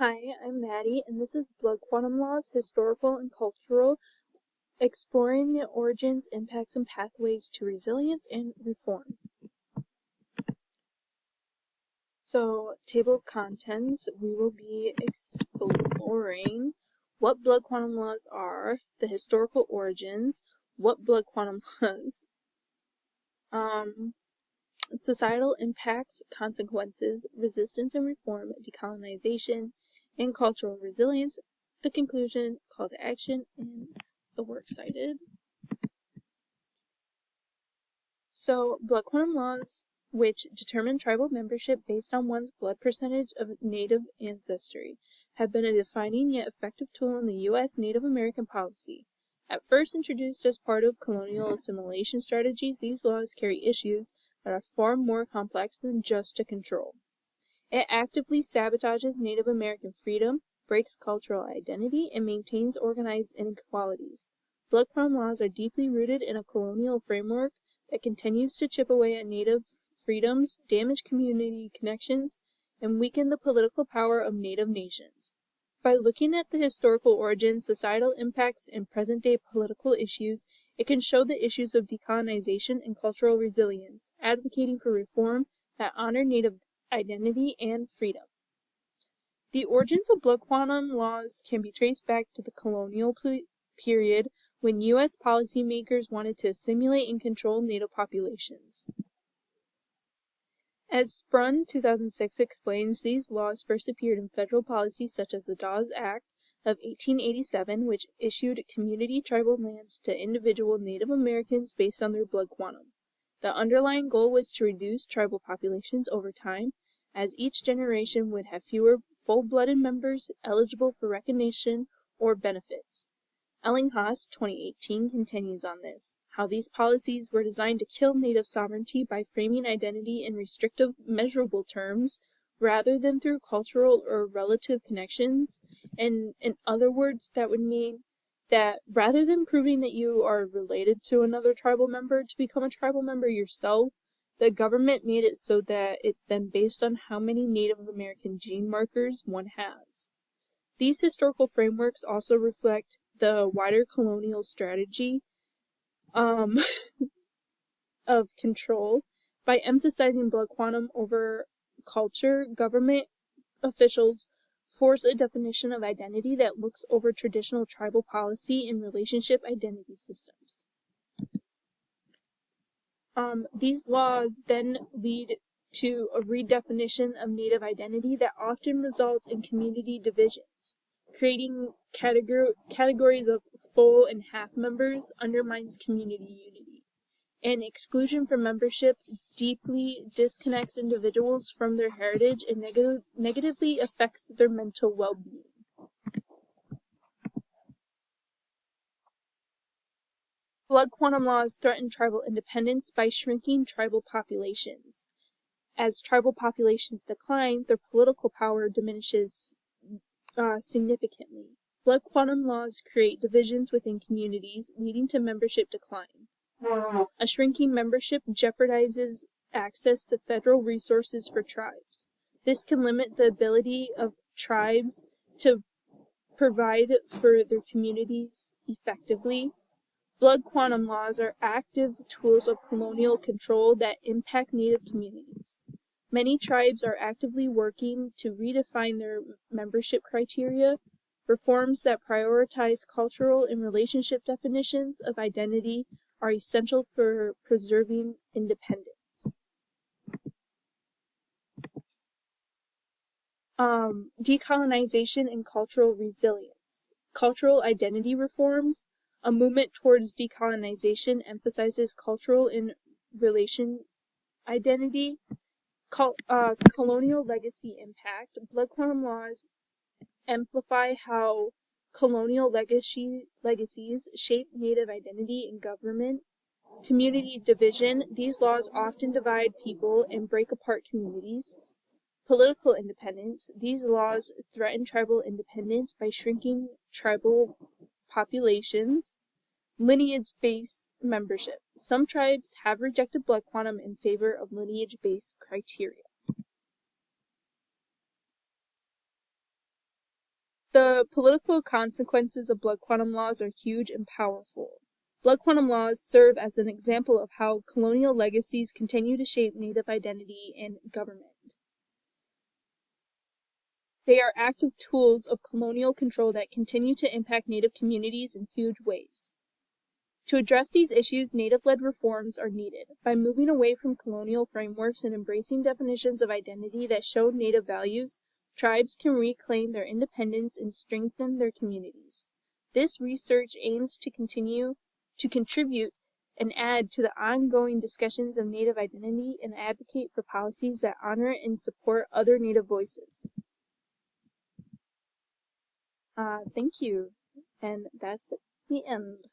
Hi, I'm Maddie, and this is Blood Quantum Laws, Historical and Cultural, exploring the origins, impacts, and pathways to resilience and reform. So, table of contents, we will be exploring what blood quantum laws are, the historical origins, what blood quantum laws, societal impacts, consequences, resistance and reform, decolonization, and cultural resilience, the conclusion, call to action, and the works cited. So, blood quantum laws, which determine tribal membership based on one's blood percentage of Native ancestry, have been a defining yet effective tool in the U.S. Native American policy. At first introduced as part of colonial assimilation strategies, these laws carry issues that are far more complex than just to control. It actively sabotages Native American freedom, breaks cultural identity, and maintains organized inequalities. Blood quantum laws are deeply rooted in a colonial framework that continues to chip away at Native freedoms, damage community connections, and weaken the political power of Native nations. By looking at the historical origins, societal impacts, and present-day political issues, it can show the issues of decolonization and cultural resilience, advocating for reform that honor Native identity and freedom. The origins of blood quantum laws can be traced back to the colonial period when U.S. policymakers wanted to assimilate and control Native populations. As Sprun 2006 explains, these laws first appeared in federal policies such as the Dawes Act of 1887, which issued community tribal lands to individual Native Americans based on their blood quantum. The underlying goal was to reduce tribal populations over time, as each generation would have fewer full-blooded members eligible for recognition or benefits. HIS 2018 continues on this, how these policies were designed to kill Native sovereignty by framing identity in restrictive, measurable terms, rather than through cultural or relative connections. And in other words, that would mean that rather than proving that you are related to another tribal member to become a tribal member yourself, the government made it so that it's then based on how many Native American gene markers one has. These historical frameworks also reflect the wider colonial strategy of control. By emphasizing blood quantum over culture, government officials force a definition of identity that looks over traditional tribal policy and relationship identity systems. These laws then lead to a redefinition of Native identity that often results in community divisions. Creating categories of full and half members undermines community unity. And exclusion from membership deeply disconnects individuals from their heritage and negatively affects their mental well-being. Blood quantum laws threaten tribal independence by shrinking tribal populations. As tribal populations decline, their political power diminishes significantly. Blood quantum laws create divisions within communities, leading to membership decline. A shrinking membership jeopardizes access to federal resources for tribes. This can limit the ability of tribes to provide for their communities effectively. Blood quantum laws are active tools of colonial control that impact Native communities. Many tribes are actively working to redefine their membership criteria. Reforms that prioritize cultural and relationship definitions of identity are essential for preserving independence. Decolonization and cultural resilience. Cultural identity reforms. A movement towards decolonization emphasizes cultural and relation identity. Colonial legacy impact. Blood quantum laws amplify how colonial legacies shape Native identity and government. Community division. These laws often divide people and break apart communities. Political independence. These laws threaten tribal independence by shrinking tribal populations. Lineage-based membership. Some tribes have rejected blood quantum in favor of lineage-based criteria. The political consequences of blood quantum laws are huge and powerful. Blood quantum laws serve as an example of how colonial legacies continue to shape Native identity and government. They are active tools of colonial control that continue to impact Native communities in huge ways. To address these issues, Native-led reforms are needed. By moving away from colonial frameworks and embracing definitions of identity that show Native values, tribes can reclaim their independence and strengthen their communities. This research aims to contribute and add to the ongoing discussions of Native identity and advocate for policies that honor and support other Native voices. Thank you. And that's the end.